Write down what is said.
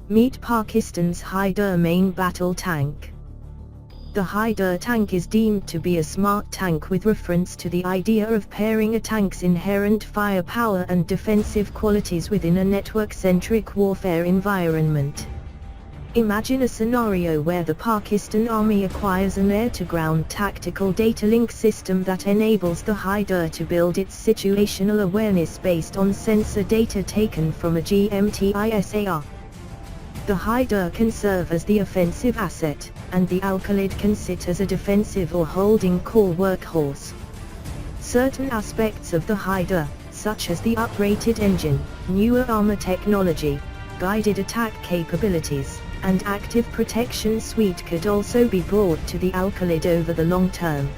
Meet Pakistan's Haider main battle tank. The Haider tank is deemed to be a smart tank with reference to the idea of pairing a tank's inherent firepower and defensive qualities within a network-centric warfare environment. Imagine a scenario where the Pakistan Army acquires an air-to-ground tactical data link system that enables the Haider to build its situational awareness based on sensor data taken from a GMTI-SAR. The Haider can serve as the offensive asset, and the al-Khalid can sit as a defensive or holding core workhorse. Certain aspects of the Haider, such as the uprated engine, newer armor technology, guided attack capabilities, and active protection suite could also be brought to the al-Khalid over the long term.